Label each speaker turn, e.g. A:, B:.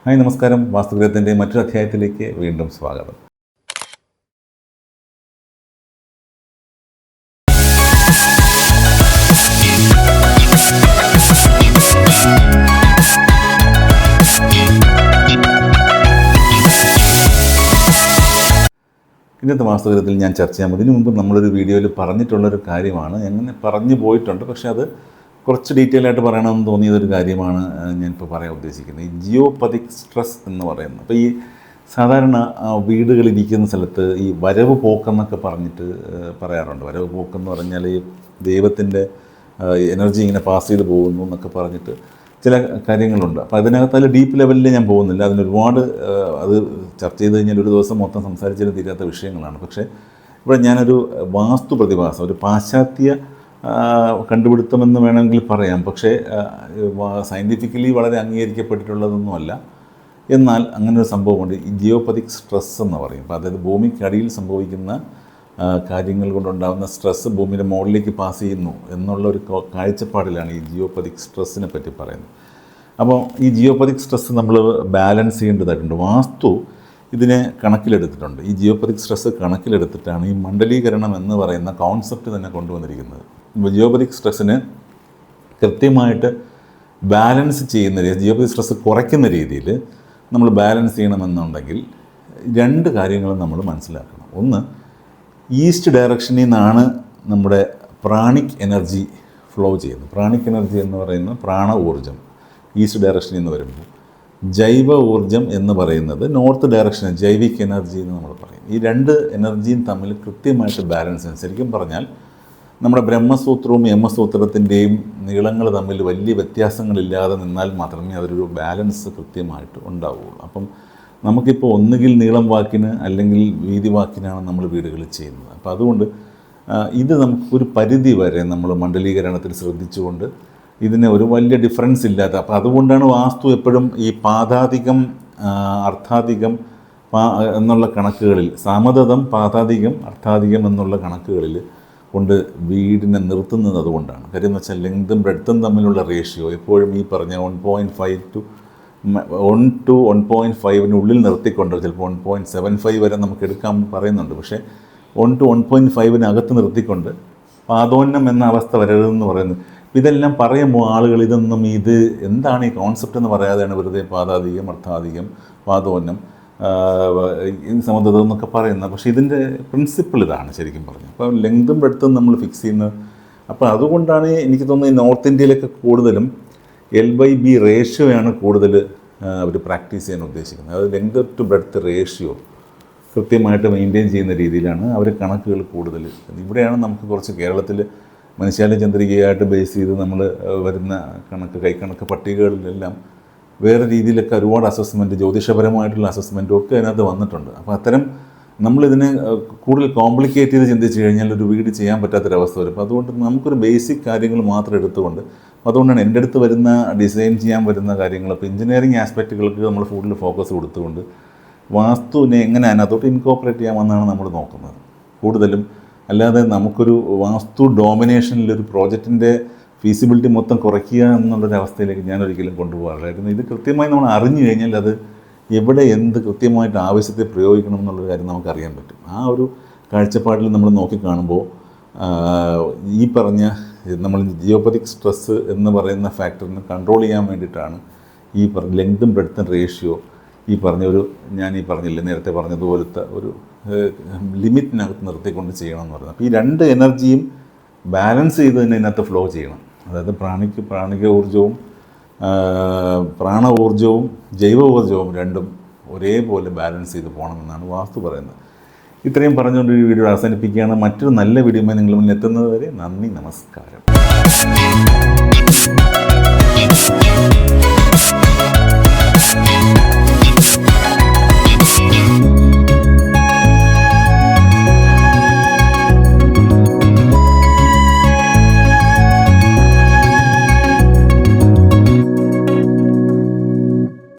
A: Hi നമസ്കാരം. വാസ്തുഗ്രഹത്തിൻ്റെ മറ്റൊരു അധ്യായത്തിലേക്ക് വീണ്ടും സ്വാഗതം. ഇന്നത്തെ വാസ്തുഗ്രഹത്തിൽ ഞാൻ ചർച്ച ചെയ്യാൻ ഇതിനു മുമ്പ് നമ്മളൊരു വീഡിയോയിൽ പറഞ്ഞിട്ടുള്ളൊരു കാര്യമാണ്. എങ്ങനെ പറഞ്ഞു പോയിട്ടുണ്ട്, പക്ഷേ അത് കുറച്ച് ഡീറ്റെയിൽ ആയിട്ട് പറയണമെന്ന് തോന്നിയതൊരു കാര്യമാണ് ഞാനിപ്പോൾ പറയാൻ ഉദ്ദേശിക്കുന്നത്. ഈ ജിയോപതിക് സ്ട്രെസ് എന്ന് പറയുന്നത്. അപ്പോൾ ഈ സാധാരണ വീടുകളിരിക്കുന്ന സ്ഥലത്ത് ഈ വരവ് പോക്കെന്നൊക്കെ പറഞ്ഞിട്ട് പറയാറുണ്ട്. വരവ് പോക്കെന്ന് പറഞ്ഞാൽ ഈ ദൈവത്തിൻ്റെ എനർജി ഇങ്ങനെ പാസ് ചെയ്ത് പോകുന്നു എന്നൊക്കെ പറഞ്ഞിട്ട് ചില കാര്യങ്ങളുണ്ട്. അപ്പോൾ അതിനകത്ത് അതിൽ ഡീപ്പ് ലെവലിൽ ഞാൻ പോകുന്നില്ല. അതിനൊരുപാട് അത് ചർച്ച ചെയ്ത് കഴിഞ്ഞാൽ ഒരു ദിവസം മൊത്തം സംസാരിച്ചാലും തീരാത്ത വിഷയങ്ങളാണ്. പക്ഷേ ഇവിടെ ഞാനൊരു വാസ്തു പ്രതിഭാസം, ഒരു പാശ്ചാത്യ കണ്ടുപിടുത്തമെന്ന് വേണമെങ്കിൽ പറയാം. പക്ഷേ സയൻറ്റിഫിക്കലി വളരെ അംഗീകരിക്കപ്പെട്ടിട്ടുള്ളതൊന്നുമല്ല. എന്നാൽ അങ്ങനൊരു സംഭവമുണ്ട്, ഈ ജിയോപതിക് സ്ട്രെസ് എന്ന് പറയും. അപ്പോൾ അതായത് ഭൂമിക്കടിയിൽ സംഭവിക്കുന്ന കാര്യങ്ങൾ കൊണ്ടുണ്ടാകുന്ന സ്ട്രെസ്സ് ഭൂമിയുടെ മുകളിലേക്ക് പാസ് ചെയ്യുന്നു എന്നുള്ളൊരു കാഴ്ചപ്പാടിലാണ് ഈ ജിയോപതിക് സ്ട്രെസ്സിനെ പറ്റി പറയുന്നത്. അപ്പോൾ ഈ ജിയോപതിക് സ്ട്രെസ്സ് നമ്മൾ ബാലൻസ് ചെയ്യേണ്ടതായിട്ടുണ്ട്. വാസ്തു ഇതിനെ കണക്കിലെടുത്തിട്ടുണ്ട്. ഈ ജിയോപതിക് സ്ട്രെസ്സ് കണക്കിലെടുത്തിട്ടാണ് ഈ മണ്ഡലീകരണം എന്ന് പറയുന്ന കോൺസെപ്റ്റ് തന്നെ കൊണ്ടുവന്നിരിക്കുന്നത്. ജിയോപതിക് സ്ട്രെസ്സിന് കൃത്യമായിട്ട് ബാലൻസ് ചെയ്യുന്ന രീതി, ജിയോപതിക് സ്ട്രെസ്സ് കുറയ്ക്കുന്ന രീതിയിൽ നമ്മൾ ബാലൻസ് ചെയ്യണമെന്നുണ്ടെങ്കിൽ രണ്ട് കാര്യങ്ങൾ നമ്മൾ മനസ്സിലാക്കണം. ഒന്ന്, ഈസ്റ്റ് ഡയറക്ഷനിൽ നിന്നാണ് നമ്മുടെ പ്രാണിക് എനർജി ഫ്ലോ ചെയ്യുന്നത്. പ്രാണിക് എനർജി എന്ന് പറയുന്നത് പ്രാണ ഊർജ്ജം ഈസ്റ്റ് ഡയറക്ഷനിൽ നിന്ന് വരുമ്പോൾ, ജൈവ ഊർജ്ജം എന്ന് പറയുന്നത് നോർത്ത് ഡയറക്ഷന് ജൈവിക് എനർജി എന്ന് നമ്മൾ പറയും. ഈ രണ്ട് എനർജിയും തമ്മിൽ കൃത്യമായിട്ട് ബാലൻസ് ചെയ്യണം. ശരിക്കും പറഞ്ഞാൽ നമ്മുടെ ബ്രഹ്മസൂത്രവും യമസൂത്രത്തിൻ്റെയും നീളങ്ങൾ തമ്മിൽ വലിയ വ്യത്യാസങ്ങളില്ലാതെ നിന്നാൽ മാത്രമേ അതൊരു ബാലൻസ് കൃത്യമായിട്ട് ഉണ്ടാവുകയുള്ളൂ. അപ്പം നമുക്കിപ്പോൾ ഒന്നുകിൽ നീളം വാക്കിന് അല്ലെങ്കിൽ വീതി വാക്കിനാണ് നമ്മൾ വീടുകളിൽ ചെയ്യുന്നത്. അപ്പോൾ അതുകൊണ്ട് ഇത് നമുക്കൊരു പരിധി വരെ നമ്മൾ മണ്ഡലീകരണത്തിൽ ശ്രദ്ധിച്ചുകൊണ്ട് ഇതിന് ഒരു വലിയ ഡിഫറൻസ് ഇല്ലാത്ത, അപ്പോൾ അതുകൊണ്ടാണ് വാസ്തു എപ്പോഴും ഈ പാദാധികം അർത്ഥാധികം എന്നുള്ള കണക്കുകളിൽ, സമതതം പാദാധികം അർത്ഥാധികം എന്നുള്ള കണക്കുകളിൽ കൊണ്ട് വീടിനെ നിർത്തുന്നത്. അതുകൊണ്ടാണ്. കാര്യം എന്ന് വെച്ചാൽ ലെങ്തും ബ്രെഡ്ത്തും തമ്മിലുള്ള റേഷ്യോ എപ്പോഴും ഈ പറഞ്ഞ 1.5 to 1.5 നിർത്തിക്കൊണ്ട്, ചിലപ്പോൾ 1.75 വരെ നമുക്ക് എടുക്കാൻ പറയുന്നുണ്ട്. പക്ഷേ 1 to 1.5 നിർത്തിക്കൊണ്ട് പാദോന്നം എന്ന അവസ്ഥ വരരുതെന്ന് പറയുന്നത്. ഇതെല്ലാം പറയുമ്പോൾ ആളുകൾ ഇതൊന്നും ഇത് എന്താണ് ഈ കോൺസെപ്റ്റ് എന്ന് പറയാതെയാണ് വെറുതെ പാദാധികം അർത്ഥാധികം പാദോന്നം സമതം എന്നൊക്കെ പറയുന്നത്. പക്ഷേ ഇതിൻ്റെ പ്രിൻസിപ്പിൾ ഇതാണ് ശരിക്കും പറഞ്ഞത്. അപ്പോൾ ലെങ്തും ബ്രെഡ്ത്തും നമ്മൾ ഫിക്സ് ചെയ്യുന്നത്. അപ്പോൾ അതുകൊണ്ടാണ് എനിക്ക് തോന്നുന്നത് നോർത്ത് ഇന്ത്യയിലൊക്കെ കൂടുതലും L/B റേഷ്യോയാണ് കൂടുതൽ അവർ പ്രാക്ടീസ് ചെയ്യാൻ ഉദ്ദേശിക്കുന്നത്. അത് ലെങ്ത് ടു ബ്രെഡ്ത്ത് റേഷ്യോ കൃത്യമായിട്ട് മെയിൻറ്റെയിൻ ചെയ്യുന്ന രീതിയിലാണ് അവർ കണക്കുകൾ കൂടുതൽ. ഇവിടെയാണ് നമുക്ക് കുറച്ച് കേരളത്തിൽ മനുഷ്യാലയ ചന്ദ്രികയായിട്ട് ബേസ് ചെയ്ത് നമ്മൾ വരുന്ന കൈക്കണക്ക് പട്ടികകളിലെല്ലാം വേറെ രീതിയിലൊക്കെ ഒരുപാട് അസസ്മെൻറ്റ്, ജ്യോതിഷപരമായിട്ടുള്ള അസസ്മെൻറ്റും ഒക്കെ അതിനകത്ത് വന്നിട്ടുണ്ട്. അപ്പോൾ അത്തരം നമ്മളിതിനെ കൂടുതൽ കോംപ്ലിക്കേറ്റ് ചെയ്ത് ചിന്തിച്ച് കഴിഞ്ഞാൽ ഒരു വീട് ചെയ്യാൻ പറ്റാത്തൊരവസ്ഥ വരും. അപ്പോൾ അതുകൊണ്ട് നമുക്കൊരു ബേസിക് കാര്യങ്ങൾ മാത്രം എടുത്തുകൊണ്ട്, അതുകൊണ്ടാണ് എൻ്റെ അടുത്ത് വരുന്ന ഡിസൈൻ ചെയ്യാൻ വരുന്ന കാര്യങ്ങൾ, അപ്പോൾ എഞ്ചിനീയറിംഗ് ആസ്പെക്റ്റുകൾക്ക് നമ്മൾ കൂടുതൽ ഫോക്കസ് കൊടുത്തുകൊണ്ട് വാസ്തുവിനെ എങ്ങനെ അതിനകത്തോട്ട് ഇൻകോപ്പറേറ്റ് ചെയ്യാമെന്നാണ് നമ്മൾ നോക്കുന്നത് കൂടുതലും. അല്ലാതെ നമുക്കൊരു വാസ്തു ഡോമിനേഷനിലൊരു പ്രോജക്റ്റിൻ്റെ ഫീസിബിലിറ്റി മൊത്തം കുറയ്ക്കുക എന്നുള്ളൊരവസ്ഥയിലേക്ക് ഞാനൊരിക്കലും കൊണ്ടുപോകാറില്ലായിരുന്നു. ഇത് കൃത്യമായി നമ്മൾ അറിഞ്ഞു കഴിഞ്ഞാൽ അത് എവിടെ എന്ത് കൃത്യമായിട്ട് ആവശ്യത്തെ പ്രയോഗിക്കണം എന്നുള്ളൊരു കാര്യം നമുക്കറിയാൻ പറ്റും. ആ ഒരു കാഴ്ചപ്പാടിൽ നമ്മൾ നോക്കിക്കാണുമ്പോൾ ഈ പറഞ്ഞ നമ്മൾ ജിയോപതിക് സ്ട്രെസ്സ് എന്ന് പറയുന്ന ഫാക്ടറിനെ കൺട്രോൾ ചെയ്യാൻ വേണ്ടിയിട്ടാണ് ഈ ലെങ്തും ബ്രെഡ്ത്തും റേഷ്യോ ഈ പറഞ്ഞൊരു, ഞാൻ ഈ പറഞ്ഞില്ലേ നേരത്തെ പറഞ്ഞതുപോലത്തെ ഒരു ലിമിറ്റിനകത്ത് നിർത്തിക്കൊണ്ട് ചെയ്യണമെന്ന് പറയുന്നത്. അപ്പോൾ ഈ രണ്ട് എനർജിയും ബാലൻസ് ചെയ്ത് തന്നെ ഇതിനകത്ത് ഫ്ലോ ചെയ്യണം. അതായത് പ്രാണിക ഊർജ്ജവും പ്രാണ ഊർജ്ജവും ജൈവ ഊർജ്ജവും രണ്ടും ഒരേപോലെ ബാലൻസ് ചെയ്ത് പോകണമെന്നാണ് വാസ്തു പറയുന്നത്. ഇത്രയും പറഞ്ഞുകൊണ്ട് ഈ വീഡിയോ അവസാനിപ്പിക്കുകയാണ്. മറ്റൊരു നല്ല വീഡിയോയുമായി നിങ്ങൾ മുന്നിൽ എത്തുന്നത് വരെ നന്ദി, നമസ്കാരം.